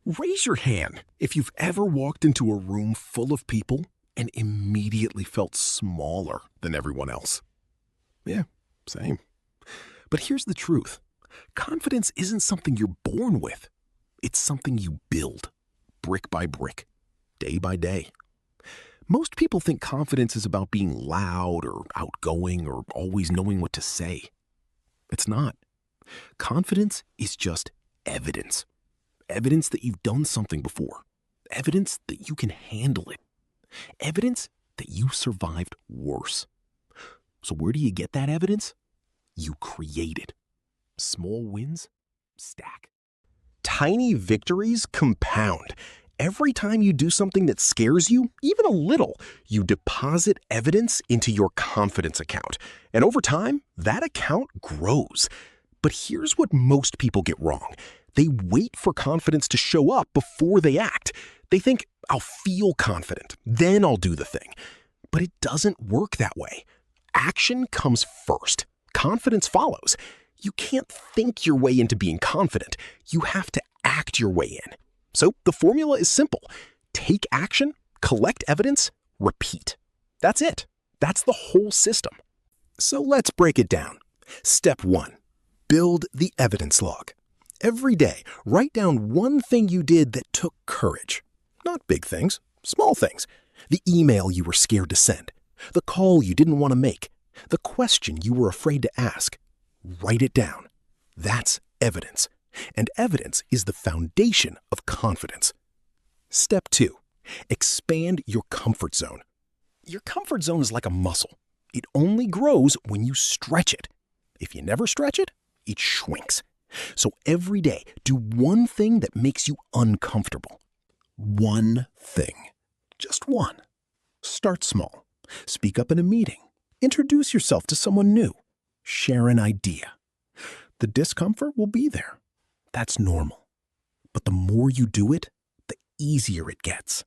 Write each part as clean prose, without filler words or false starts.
Raise your hand if you've ever walked into a room full of people and immediately felt smaller than everyone else. Yeah, same. But here's the truth. Confidence isn't something you're born with. It's something you build, brick by brick, day by day. Most people think confidence is about being loud or outgoing or always knowing what to say. It's not. Confidence is just evidence. Evidence that you've done something before. Evidence that you can handle it. Evidence that you survived worse. So where do you get that evidence? You create it. Small wins stack. Tiny victories compound. Every time you do something that scares you, even a little, you deposit evidence into your confidence account. And over time, that account grows. But here's what most people get wrong. They wait for confidence to show up before they act. They think, I'll feel confident, then I'll do the thing. But it doesn't work that way. Action comes first. Confidence follows. You can't think your way into being confident. You have to act your way in. So the formula is simple. Take action, collect evidence, repeat. That's it. That's the whole system. So let's break it down. Step 1. Build the evidence log. Every day, write down one thing you did that took courage. Not big things, small things. The email you were scared to send. The call you didn't want to make. The question you were afraid to ask. Write it down. That's evidence. And evidence is the foundation of confidence. Step 2. Expand your comfort zone. Your comfort zone is like a muscle. It only grows when you stretch it. If you never stretch it, it shrinks. So every day, do one thing that makes you uncomfortable. One thing. Just one. Start small. Speak up in a meeting. Introduce yourself to someone new. Share an idea. The discomfort will be there. That's normal. But the more you do it, the easier it gets.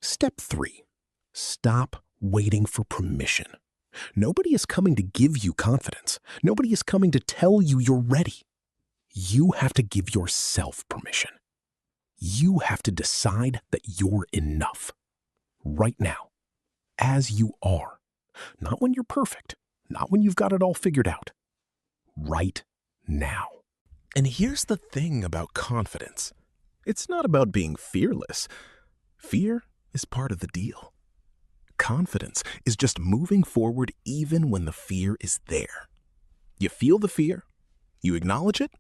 Step 3. Stop waiting for permission. Nobody is coming to give you confidence. Nobody is coming to tell you you're ready. You have to give yourself permission. You have to decide that you're enough. Right now. As you are. Not when you're perfect. Not when you've got it all figured out. Right now. And here's the thing about confidence. It's not about being fearless. Fear is part of the deal. Confidence is just moving forward even when the fear is there. You feel the fear, you acknowledge it,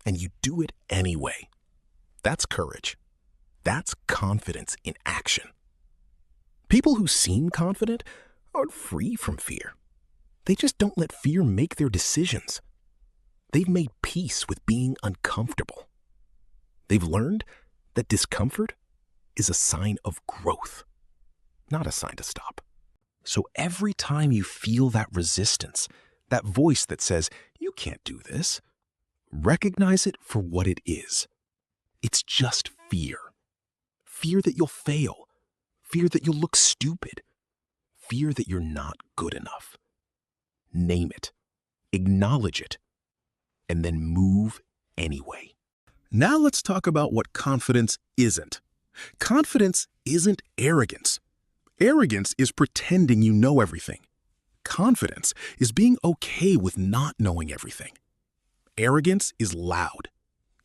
and you do it anyway. That's courage. That's confidence in action. People who seem confident aren't free from fear. They just don't let fear make their decisions. They've made peace with being uncomfortable. They've learned that discomfort is a sign of growth, not a sign to stop. So every time you feel that resistance, that voice that says, you can't do this, recognize it for what it is. It's just fear. Fear that you'll fail. Fear that you'll look stupid. Fear that you're not good enough. Name it. Acknowledge it. And then move anyway. Now let's talk about what confidence isn't. Confidence isn't arrogance. Arrogance is pretending you know everything. Confidence is being okay with not knowing everything. Arrogance is loud.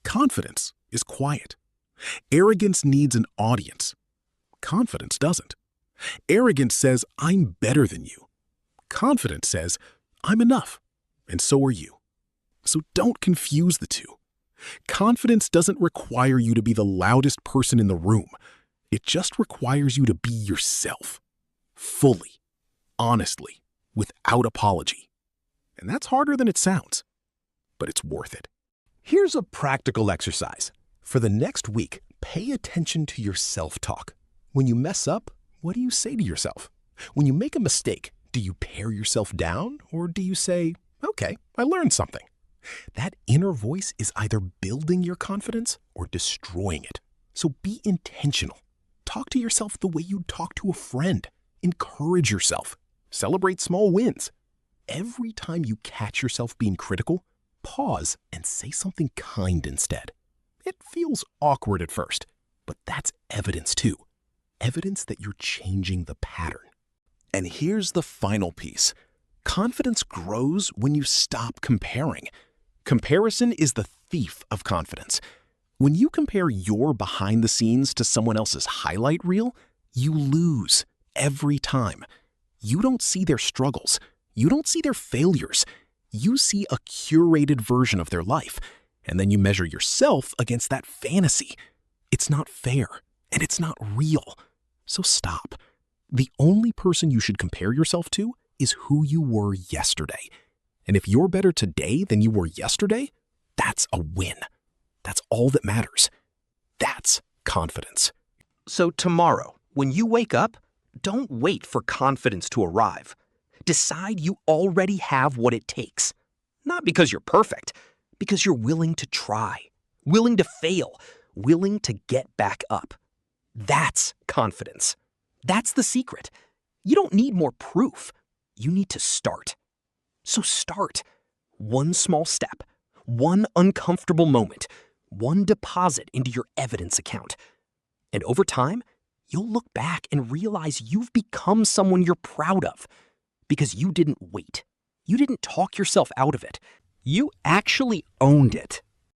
Confidence is quiet. Arrogance needs an audience. Confidence doesn't. Arrogance says, I'm better than you. Confidence says, I'm enough, and so are you. So don't confuse the two. Confidence doesn't require you to be the loudest person in the room. It just requires you to be yourself. Fully. Honestly. Without apology. And that's harder than it sounds. But it's worth it. Here's a practical exercise. For the next week, pay attention to your self-talk. When you mess up, what do you say to yourself? When you make a mistake, do you tear yourself down, or do you say, okay, I learned something? That inner voice is either building your confidence or destroying it. So be intentional. Talk to yourself the way you'd talk to a friend. Encourage yourself. Celebrate small wins. Every time you catch yourself being critical, pause and say something kind instead. It feels awkward at first, but that's evidence too. Evidence that you're changing the pattern. And here's the final piece. Confidence grows when you stop comparing. Comparison is the thief of confidence. When you compare your behind the scenes to someone else's highlight reel, you lose every time. You don't see their struggles. You don't see their failures. You see a curated version of their life, and then you measure yourself against that fantasy. It's not fair, and it's not real. So stop. The only person you should compare yourself to is who you were yesterday. And if you're better today than you were yesterday, that's a win. That's all that matters. That's confidence. So tomorrow, when you wake up, don't wait for confidence to arrive. Decide you already have what it takes. Not because you're perfect, because you're willing to try, willing to fail, willing to get back up. That's confidence. That's the secret. You don't need more proof. You need to start. So start. One small step, one uncomfortable moment, one deposit into your evidence account. And over time, you'll look back and realize you've become someone you're proud of because you didn't wait. You didn't talk yourself out of it. You actually owned it.